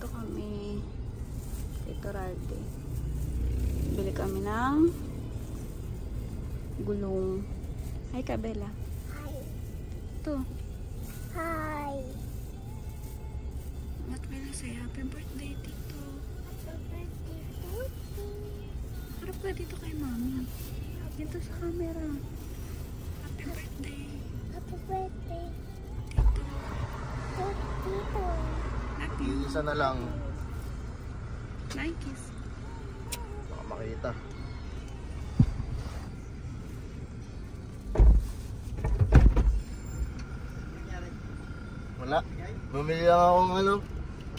Nandito kami. Tito Ralde. Bili kami ng gulong. Hi, Kabela. Hi. Ito. Hi. What will I say? Happy birthday, Tito. Happy birthday. Harap ka dito kay Mami. Dito sa camera. Happy birthday. Happy birthday. Tito. Tito. Love you. Isa na lang. Nikes. Baka makita. Wala. Bumili lang akong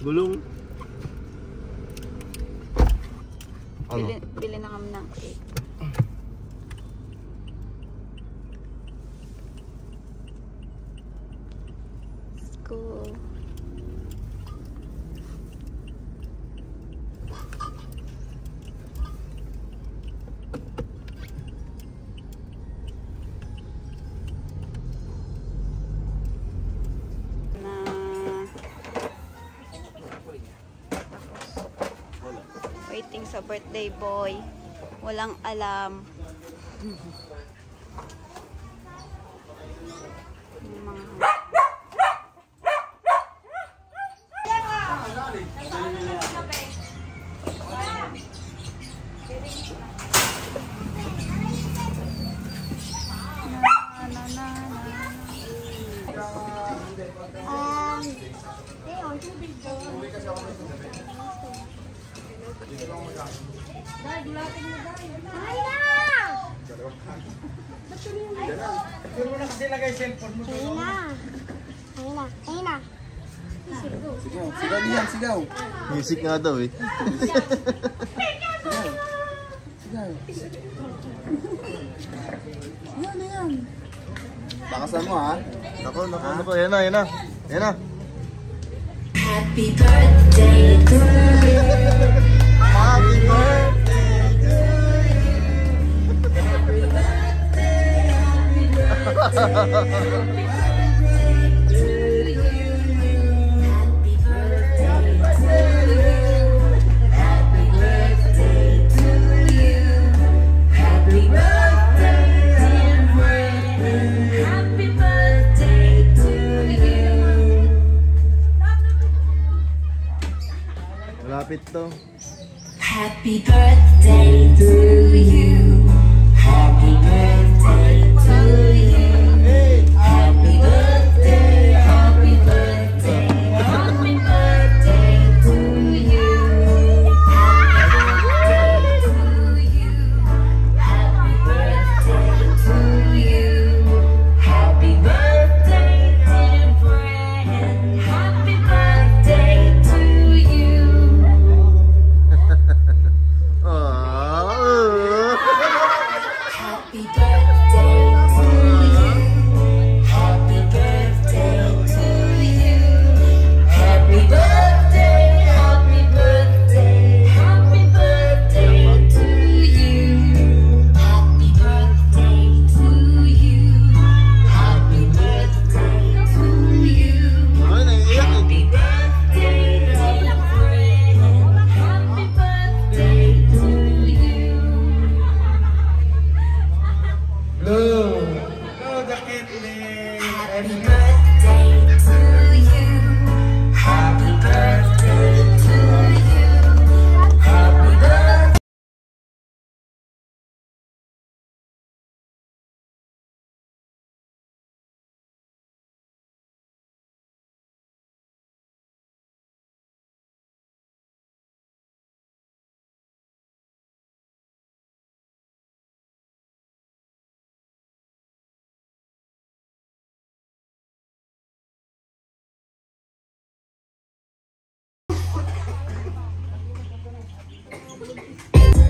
gulong. Ano? Bili na kami ng cake. Let's go. Waiting sa birthday boy. Walang alam. Sigaw niyan, sigaw. Music nga daw eh. Sigaw. Bakasan mo ha. Nako. Yan na. Happy birthday to you. Happy birthday to you. Happy birthday, happy birthday. Lapit to. Happy birthday to you. Happy birthday to you. Happy birthday, happy birthday, happy birthday to you. Happy birthday to you. Happy birthday to you. Happy birthday, dear friend. Happy birthday to you. Happy birthday to you. Happy birthday to you. Happy birthday, happy birthday, happy birthday to you. Happy birthday to you. Happy birthday to you. Happy birthday, dear friend. Happy birthday to you. Happy birthday to you. Happy birthday to you. Happy birthday.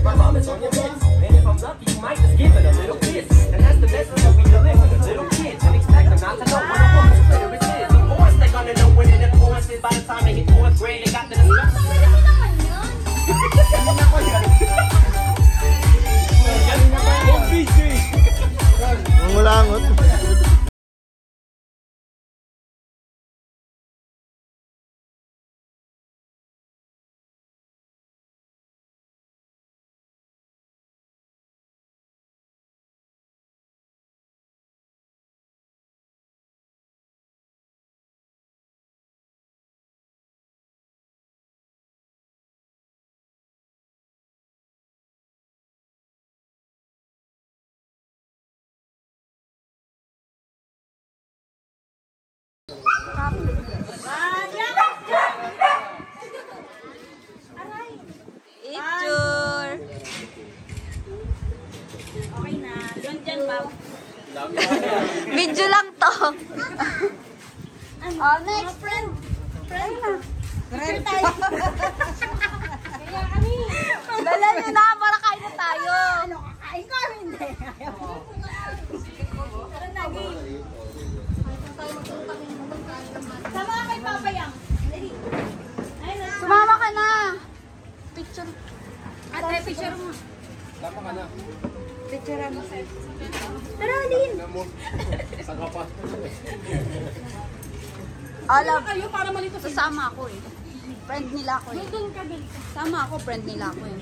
My mom is on your lips, and if I'm lucky, you might just give it a little kiss. And that's the message that we deliver to little kids, and expect them not to know what a woman's clitoris is. Of course, they're gonna know when it influences. By the time they hit fourth grade, they got the Ang ulangot. Video lang to. Oh, next. Friend na. Friend tayo. Dala nyo na, para kain na tayo. Ano, kakain ko? Hindi. Tara na, game. Sama ka kay Papa Yang. Sumama ka na. Picture. Ate, picture mo. Tama ka na. Picture mo. Tara, din. Saka pa. Alam kayo para malito. Sasama ako eh. Friend nila ako eh. Sama ako, friend nila ako eh.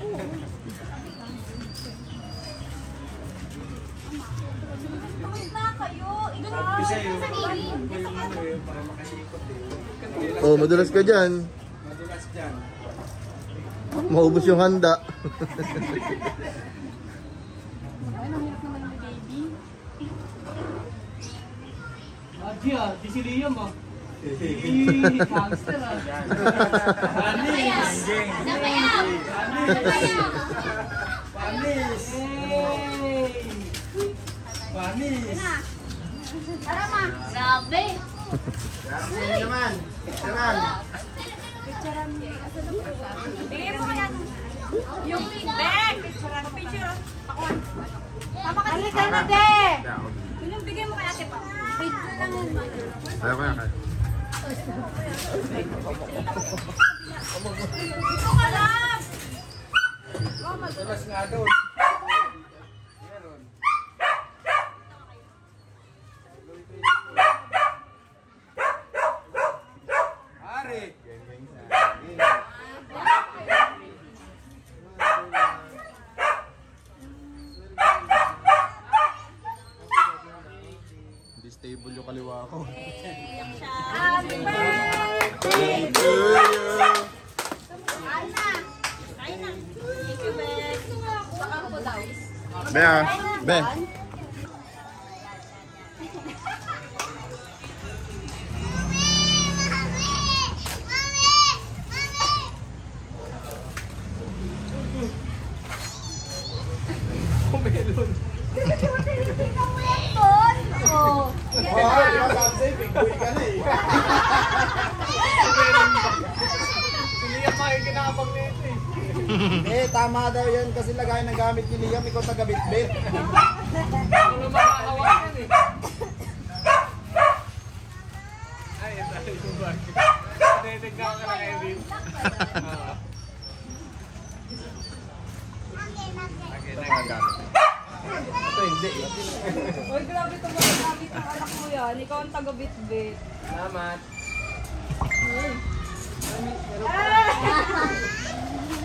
Oh, madulas ka dyan. Maubos yung handa. Di si Liam ah. Gangster ah. Panis. Tara ma. Grabe. Grabe naman. Bigay mo kaya yung bag. Picture. Ako. Tama ka dito na de. Yung bigay mo kaya ate pa. Picture lang yan man. Kaya. Ito ka lang. Madulas nga doon. Stable yung kaliwa ko. Happy birthday to you. Kain na. Thank you, Bek. Saka ko daw. Be. Tama daw yan kasi lagay ng gamit ni Liam, ikaw taga-bitbit. Ano makakawakan eh. Ay, ito yung bag. Tignan ka na kayo din. Ito hindi. Uy, grabe ito mga gamit ng anak mo yan. Ikaw ang taga-bit-bit. Salamat.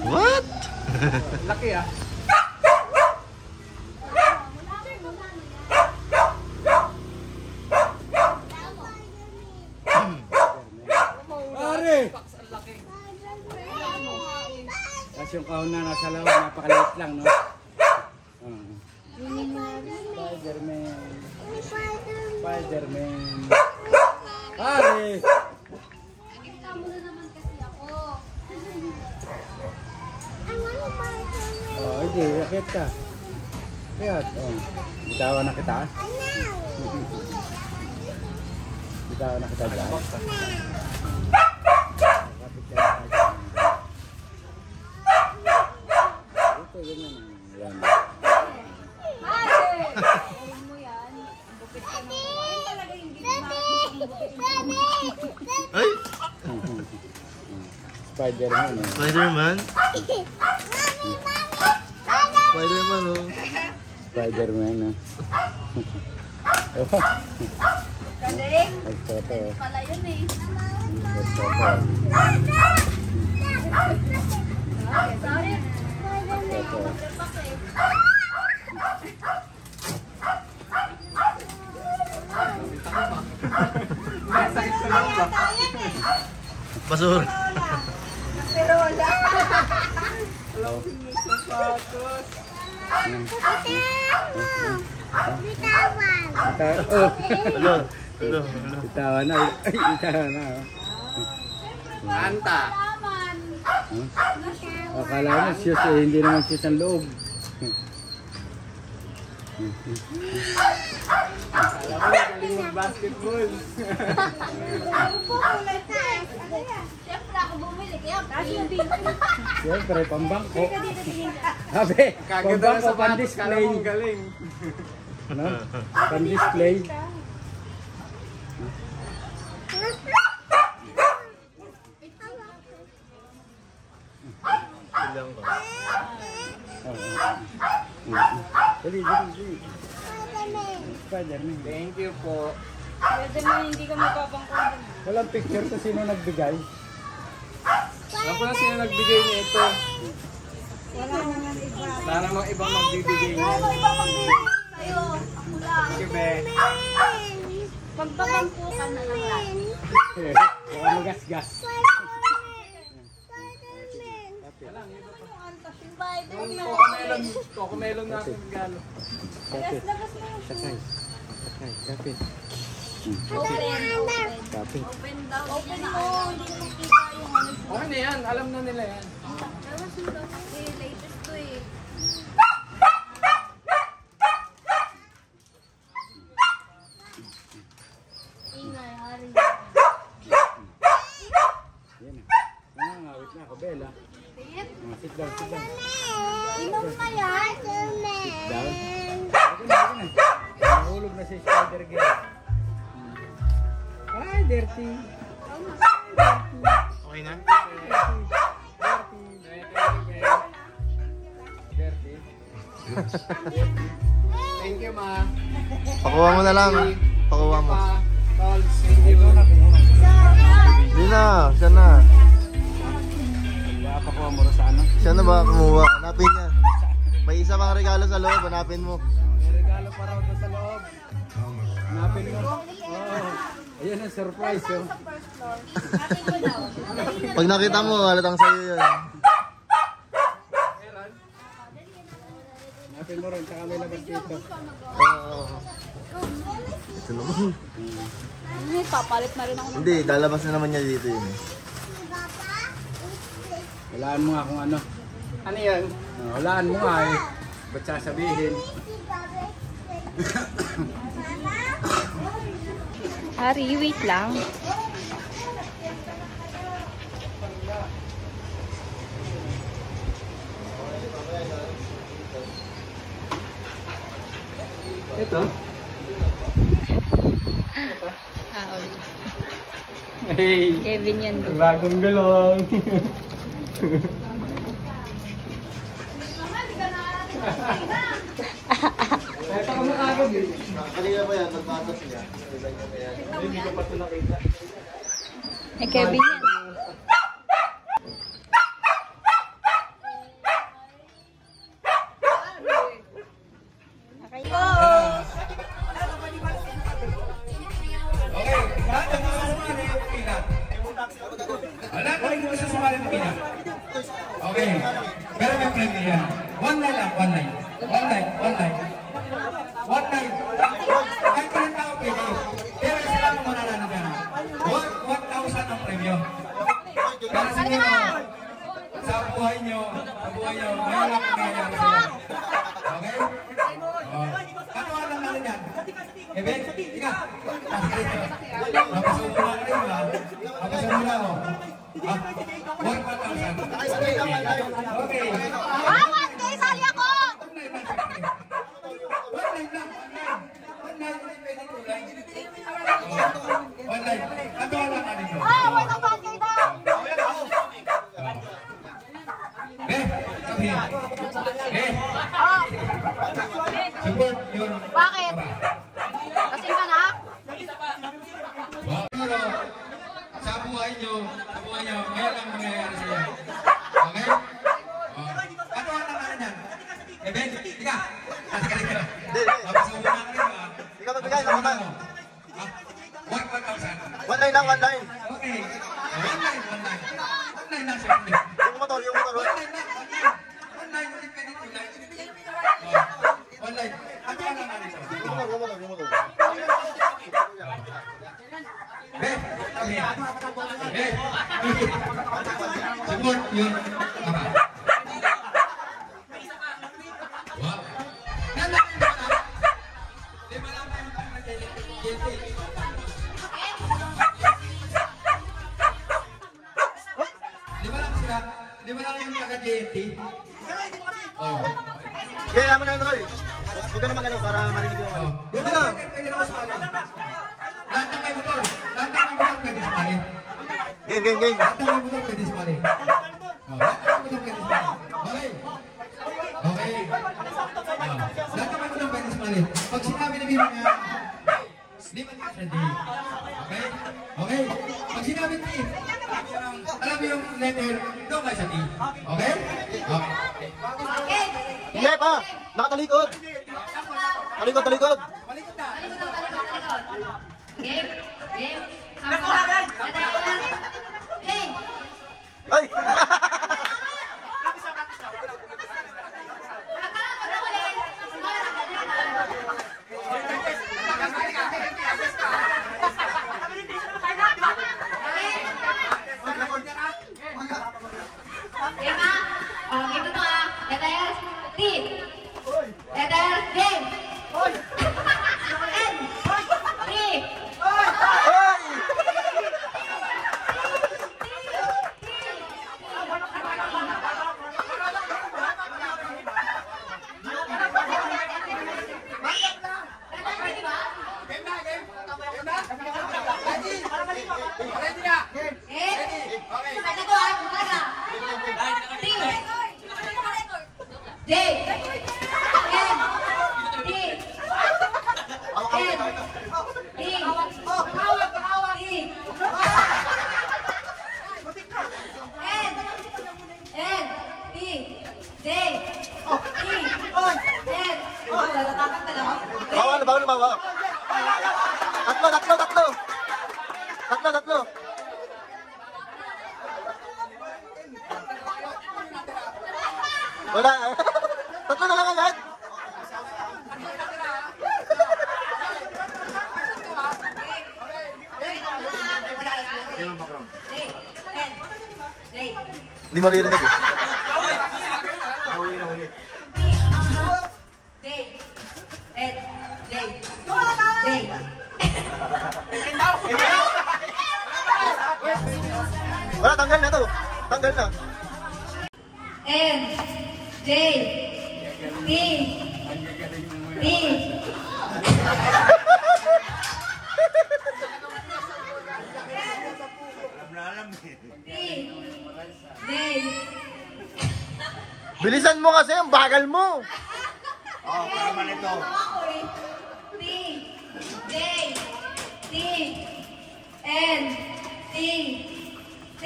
What? Laki ah. Pare! Kasi yung kahon na nasa loob, napakaliit lang, no? Spider-Man. Pare! Oh, hindi, rakit ka. Kaya, oh. Bitawan na kita. Bitawan na kita dyan. Kapit ka na. Ito, ganyan. Yan. Ayun mo yan. Bukit ka na. Ayun talaga yung Ay! Spider-Man, eh. Spider-Man? Spider-Man, oh. Spider-Man, eh. galing. Nagsoto, eh. Pala yun eh. Nagsoto. Sorry. Nagsoto. Basura. Perola. Hello. Itawa na. Ay, itawa na. Anta. Naman. Akala mo, shoes, eh, hindi naman shoes ang loob. Alam ko, galing mag-basketball. Siyempre ako bumili, kaya kasi yung dito. Siyempre, pambangko. Dito tingin ka. Sabi, Kaganda na pambangko, sa patis, pan-display. kala mo galing. Ano? Pan-display. Dali. Spider-Man. Thank you po. Pwede mo hindi ka magpapangkulan. Walang picture sa sino nagbigay. Alam ko na sino nagbigay niya ito. Wala naman iba. Wala namang ibang magbibigay niya. Wala iba magbibigay sa'yo. Ako lang. Thank you, be. Pagpapangko ka na lang lang. Baka magasgas. Cocomelon natin regalo. Kapit. Labas mo yung Sakay. Kapit. open. Kapit. Open daw. Open mo. Hindi mo makita yung ano. Okay na yan. Alam na nila yan. Labas mo daw kasi latest to eh. Ingay, hari. Yan na. Ngawit na ako, Bella. Tingit. Sit down. Inom ka yan. Down. Ako na. Nahulog na si Spider-Girl. Ay, dirty. Okay na? Dirty. Thank you, ma. Pakuha mo na lang. Pakuha mo. Tol, thank you. Hindi na. Siya na. Pakuha mo rin sa ano? Siya na ba kumuha? Hanapin niya. May isa pang regalo sa loob. Hanapin mo. May regalo pa raw doon sa loob. Hanapin mo. Oh. Ayan ang surprise. Oh. Atin ko daw. Pag nakita mo, halatang sa'yo yun. Hanapin mo rin. Tsaka may labas dito. Oo. Ito naman. May papalit na rin ako. Hindi, lalabas na naman niya dito yun. Walaan mo nga kung ano. Ano yan? Walaan mo nga eh. Ba't sasabihin? Hari, wait lang. Ito? Ah, Hey! Kevin yan. Bagong gulong! Ito ka makagod eh. Kanina ba yan? Nagpatas niya. Hindi ko pa ito nakita. Eh, Kevin yan. Wala ko rin gusto sumali ng pina. Okay. Pero may premium yan. One line lang, one line. One line, one line. One line. Kahit pa rin tao pwede. Pero sila ang mananalo dyan. 1,000 ang premium. Pero sabihin mo, sa buhay nyo, ngayon lang nangyayari sa'yo. Okay? Oh. Ano ang nanalo dyan? Ben, ika. Napasubo na ka rin ba? Napasubo na ako. 1,000. Okay. Bawat day, sali ako! Online. Ano lang ka dito? Wala ba kayo daw? Sabihin. Support yun. Bakit? Kasing ka na? Pero, sa buhay nyo, ngayon lang mangyayari sa'yo. Okay? Ano ang nangyari niyan? Ben, ika. Tasikali ka. Napasubo na ka rin ba? Ikaw magbigay, nakuha. 1,000. One line lang, one line. Okay. One line. One line lang siyempre. Yung motor. One line lang. One line. Pwede two line. One line. Ano ang nangyari sa'yo? Yung motor. Support yun. Tama. Wow. Di ba lang yung taga-JNT? Oo. Kaya naman na ito. Huwag ka naman ano para marinig yung ano. Dito na. Pwede naman sa ano. Lahat ng may motor. Lahat ng may motor pwede sumali. Game. Lahat ng may motor pwede sumali. Lahat ng may motor pwede sumali. Okay. Okay. Lahat ng may motor pwede sumali. Pag sinabi na Bima nga, di ba niya ready? Okay? Okay? Pag sinabi ni, alam mo yung letter, doon kayo sa T. Okay? Okay. Hindi pa! Nakatalikod! Talikod! Balik na. Game. Nakuha agad. Game. Ay! Ito to letter T. Letter game. N. T. Ready na. J. N. T. Bawal. Tatlo. Wala. Tatlo na lang agad. Hindi maririnig eh. Wala, tanggal na to. Tanggal na. N. J. T. T. J. Bilisan mo kasi, ang bagal mo. T. J. T. N. T. T.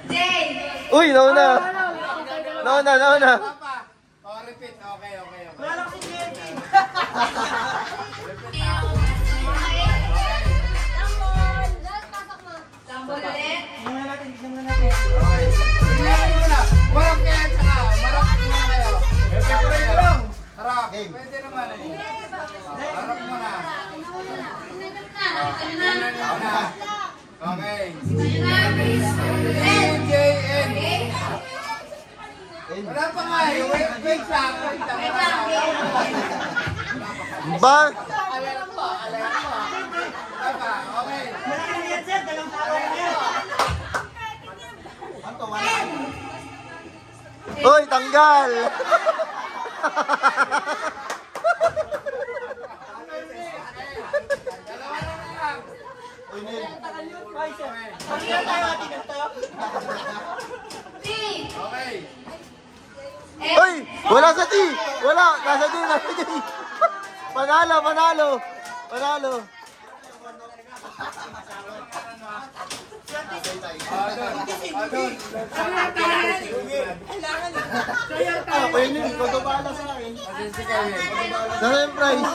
J. Uy, nauna. Oh, repeat. Okay. Sambol ulit. Marap kayo tsaka. Marap muna kayo. Harap. Pwede naman eh. Harap muna. Okay. N-J-N. Wala pa nga eh. Wait lang. Ba? Alam pa. Okay. Uy, tanggal. T. Okay. Uy, wala sa T. Wala, nasa D. Panalo. Nasa yung prize.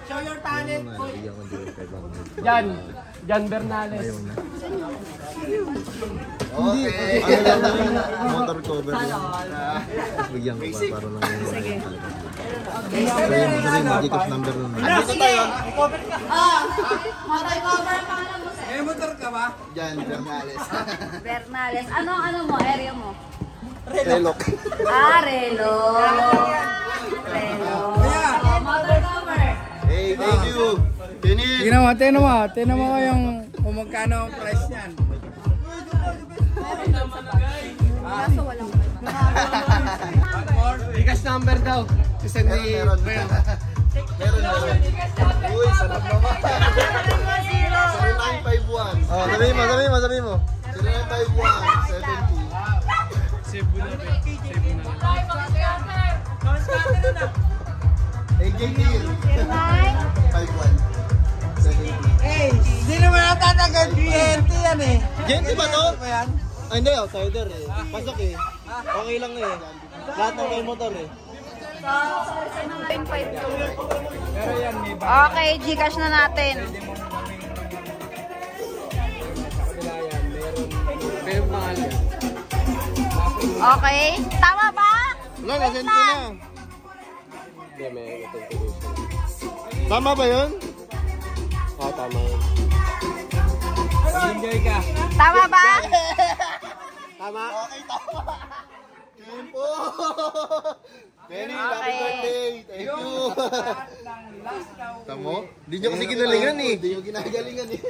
Show your talent. Jan Bernales. Okay. Motor cover yun. Bigyan ko pa para lang yung magic number nun. Sige. Motor cover ang pangalan mo, sir. May motor ka ba? Jan Bernales. Bernales. Ano mo? Area mo? Relok. Relo. Motor cover. Hey, thank you. Kenny. Tingnan mo yung kung magkano ang price niyan. Kaso walang One more. Bigas number daw. Send ni Meron. Uy, sarap naman. 0951. Oh, sabihin mo. 0951, 70. Save mo na. AJ Neil. 51. 70. Hindi naman natatagal GNT yan eh. GNT ba to? Ay, hindi. Outsider eh. Pasok eh. Okay lang eh. Lahat ng may motor eh. Pero yan, may ba? Okay, Gcash na natin. Meron pangalan. Okay. Tama ba? Wala, nasend ko na. Tama ba yun? Tama yun. Enjoy ka. Tama ba? Tama? Okay, tama. Tempo. Kenny, happy Okay. birthday. Thank you. Tamo? Hindi nyo kasi kinalingan eh. Hindi nyo ginagalingan eh.